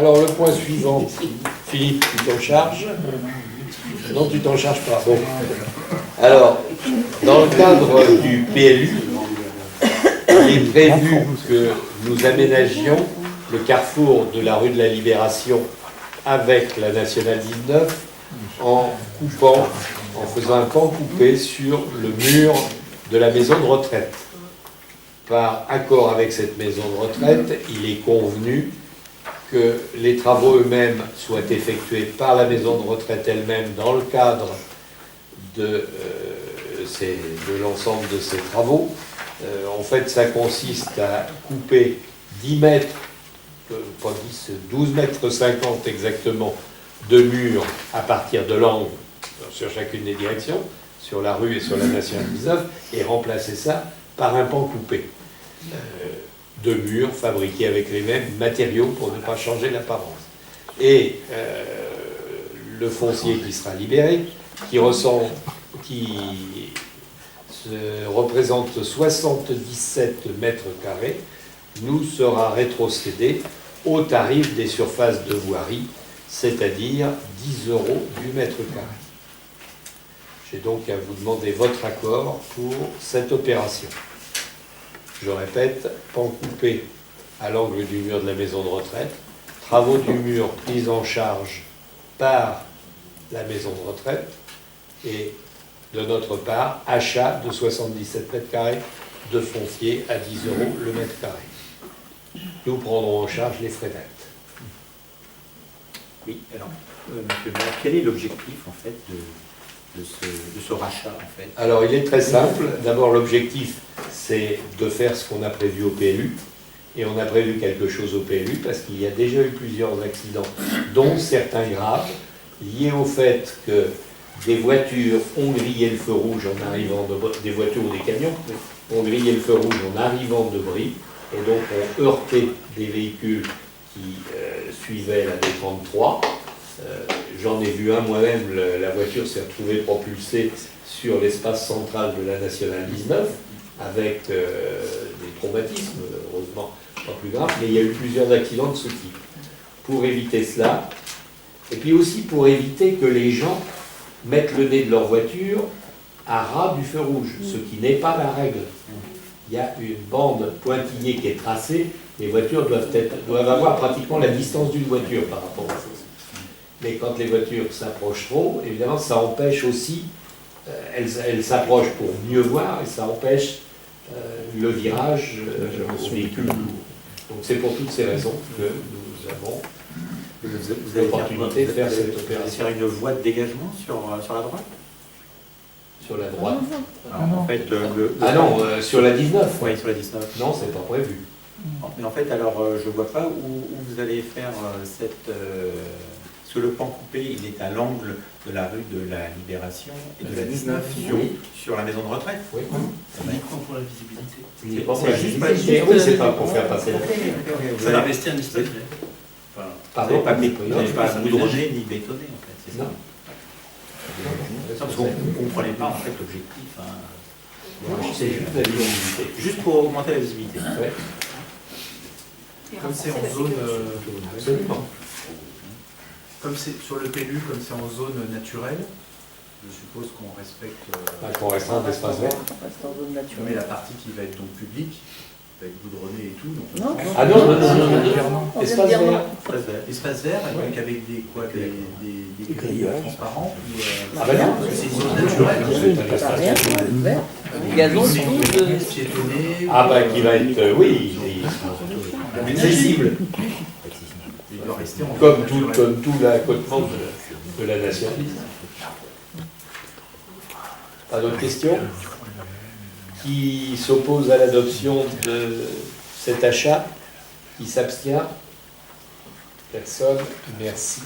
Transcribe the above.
Alors, le point suivant, Philippe, tu t'en charges? Non, tu t'en charges pas. Bon. Alors, dans le cadre du PLU, il est prévu que nous aménagions le carrefour de la rue de la Libération avec la Nationale 19 en coupant, en faisant un pan coupé sur le mur de la maison de retraite. Par accord avec cette maison de retraite, il est convenu que les travaux eux-mêmes soient effectués par la maison de retraite elle-même dans le cadre de l'ensemble de ces travaux. En fait, ça consiste à couper 10 mètres, pas 10, 12 mètres 50 exactement, de murs à partir de l'angle sur chacune des directions, sur la rue et sur la Nationale 19, et remplacer ça par un pan coupé de murs fabriqués avec les mêmes matériaux pour ne pas changer l'apparence. Et le foncier qui sera libéré, qui représente 77 mètres carrés, nous sera rétrocédé au tarif des surfaces de voirie, c'est-à-dire 10 € du mètre carré. J'ai donc à vous demander votre accord pour cette opération. Je répète, pan coupé à l'angle du mur de la maison de retraite, travaux du mur pris en charge par la maison de retraite, et de notre part, achat de 77 mètres carrés de foncier à 10 € le mètre carré. Nous prendrons en charge les frais nets. Oui, alors, monsieur le maire, quel est l'objectif en fait de ce rachat en fait? Alors il est très simple. D'abord l'objectif c'est de faire ce qu'on a prévu au PLU. Et on a prévu quelque chose au PLU parce qu'il y a déjà eu plusieurs accidents, dont certains graves, liés au fait que des voitures ont grillé le feu rouge en arrivant des voitures ou des camions ont grillé le feu rouge en arrivant de Brie et donc ont heurté des véhicules qui suivaient la D33. J'en ai vu un moi-même, la voiture s'est retrouvée propulsée sur l'espace central de la Nationale 19 avec des traumatismes, heureusement pas plus graves, mais il y a eu plusieurs accidents de ce type. Pour éviter cela, et puis aussi pour éviter que les gens mettent le nez de leur voiture à ras du feu rouge, ce qui n'est pas la règle. Il y a une bande pointillée qui est tracée, les voitures doivent avoir pratiquement la distance d'une voiture par rapport aux choses. Mais quand les voitures s'approchent trop, évidemment, ça empêche aussi, elles s'approchent pour mieux voir, et ça empêche le virage aux véhicules lourds. Donc c'est pour toutes ces raisons que nous avons l'opportunité de faire cette Vous allez opération. faire une voie de dégagement sur la droite? Sur la droite. Alors, en fait, Ah non, sur la 19. Oui, sur la 19. Non, c'est pas prévu. Mais en fait, alors, je ne vois pas où vous allez faire cette... parce que le pan coupé, il est à l'angle de la rue de la Libération et de la 19 sur la maison de retraite. Oui. Uniquement pour la visibilité. C'est pas pour la visibilité. Oui, c'est pas pour faire passer la Vous allez investir un espace vert. Enfin, Pardon, Vous n'avez pas goudronné ni bétonné, en fait, c'est ça? Non. Parce qu'on ne comprenait pas, en fait, l'objectif. C'est juste la visibilité. Juste pour augmenter la visibilité. Ouais. Comme c'est en zone, Absolument. comme c'est sur le PLU, comme c'est en zone naturelle, je suppose qu'on respecte. Qu'on restreint l'espace vert. On reste en zone naturelle. Mais la partie qui va être donc publique, va être goudronnée et tout. Donc Non. Ah non, non, non, non. On vient de Espace dire non. vert. espace vert, Ouais. donc avec des grilles transparentes. Ah ben non. Parce que c'est une zone naturelle. C'est un Ça espace rien, vert. vert. Gazon, tout de... Piétonné. Ah ben qui va être, oui, accessible. Il doit rester en Comme zone naturelle. tout l'accotement de la nationalisme. Pas d'autres questions? Qui s'oppose à l'adoption de cet achat? Qui s'abstient? Personne. Merci.